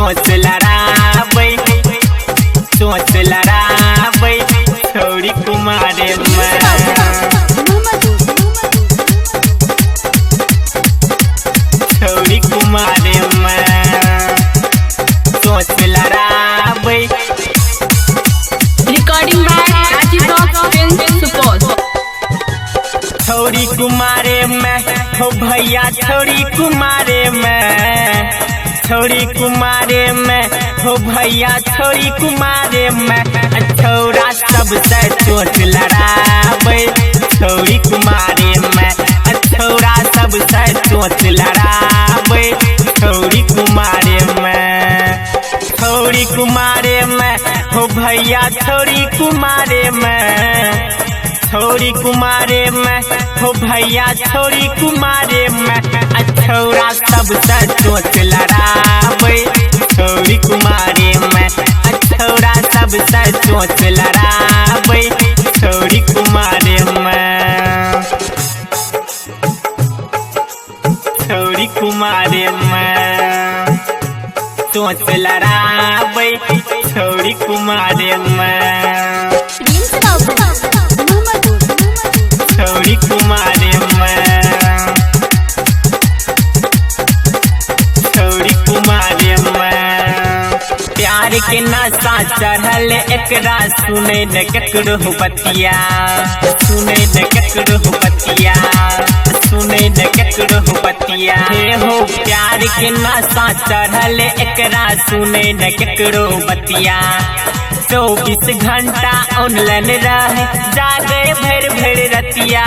सोच लड़ाबै छौरी कुमारे में छौरी कुमारे में सोच लड़ाबै। Recording by Rajiv rock film Supaul. छौरी कुमारे में हो भैया छौरी कुमारे में छौरी कुमारे में हो भैया छौरी कुमारे में छौरा सबसे चोट लड़ाबै छौरी कुमारे में छौरा सबसे चोट लड़ाबै छौरी कुमारे में छौरी कुमारे में हो भैया छौरी कुमारे में छौरी कुमारे में हो भैया छौरी कुमारे में छौरा सबसे चोट लड़ाबै छौरी कुमारे में छौरा सबसे चोट लड़ाबै छौरी कुमारे में छौरी कुमारे में चोट लड़ाबै छौरी कुमारे में छौरी कुमारे में छौरी कुमारे में प्यार के नशा चढ़ल एकरा सुने न केकरो बतिया सुने न केकरो बतिया सुने न केकरो बतिया हे हो प्यार के नशा चढ़ल एकरा सुने न केकरो बतिया 24 घंटा ऑनलाइन रहे जागे भर भर रतिया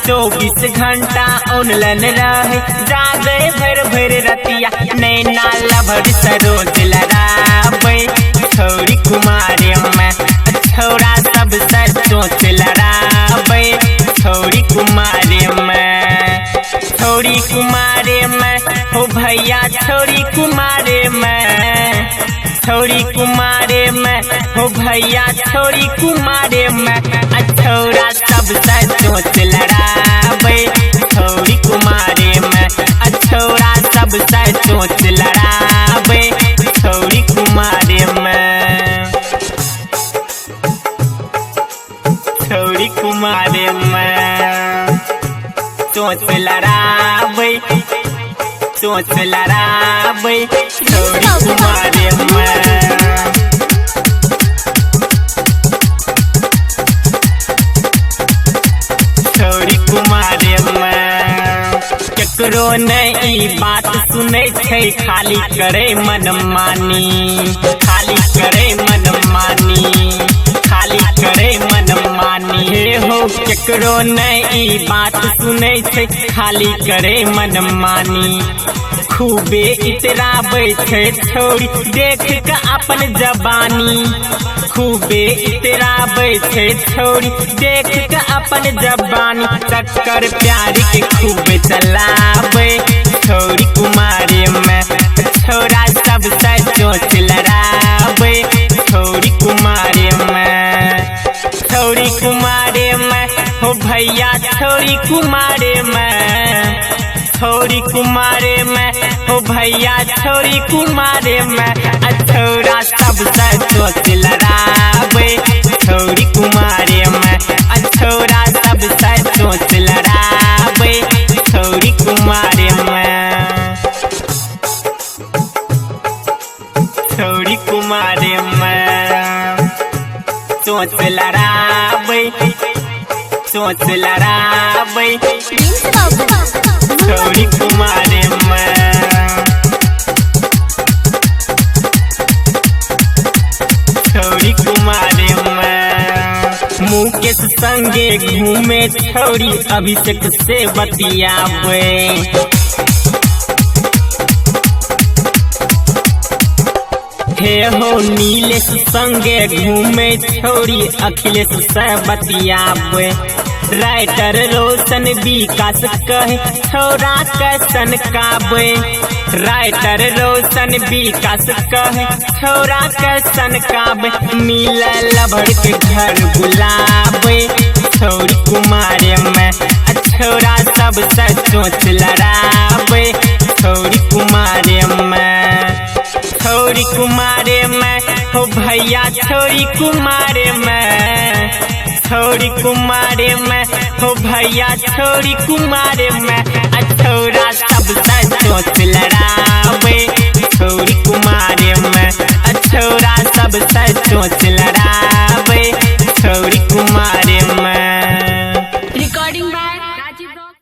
24 घंटा ऑनलाइन रहे जागे भर भर रतिया नैना लभर सरोज लड़ाबै छौरी कुमारे में छौरा सबसे चोट लड़ाबै छौरी कुमारे में छौरी कुमारे में हो भैया छौरी कुमारे में छौरी कुमारे में हो भैया छौरी कुमारे में छौरा सबसे चोट लड़ाबै छौरी कुमारे में छौरा सबसे चोट लड़ाबै छौरी कुमारे में छौरी कुमारे में चोट लड़ाबै छौरी कुमारे में छौरी कुमारे में केकरो नहीं बात सुनै छै खाली करे मनमानी खाली करे मनमानी खाली करे मनमानी हे हो केकरो नहीं बात सुनै छै खाली करे मनमानी खूबे इतराबै छै छौरी देख के अपन जबानी खूबे इतराबै छै छौरी देख के अपन जबानी चक्कर प्यार के खूबे चलाबै छौरी कुमारे में छौरा सबसे चोट लड़ाबै छौरी कुमारे में छौरी कुमारे में हो भैया छौरी कुमारे में छौरी कुमारे में हो भैया छौरी कुमारे में छौरा सबसे चोट लड़ाबै छौरी कुमारे में छौरा सबसे चोट लड़ाबै छौरी कुमारे में छौरी कुमारे में चोट लड़ाबै छौरी कुमारे में छौरी कुमारे में मुकेश संगे घूमे छौरी अभिषेक से बतियाबै हे हो नीलेश संगे घूमे छौरी अखिलेश से बतियाबै राइटर रोशन विकास कहे छौरा कैसन काबै राइटर रोशन विकास कहे छौरा कैसन काबै मिलल लभर के घर बुलाबै छौरी कुमारे में छौरा सबसे चोट लड़ाबै छौरी कुमारे में हो भैया छोरी कुमारे में, छोरी कुमारे में हो भैया छोरी कुमारे में, छौरा सबसे चोच लड़ावे छोरी कुमारे में, छौरा सबसे चोच लड़ावे।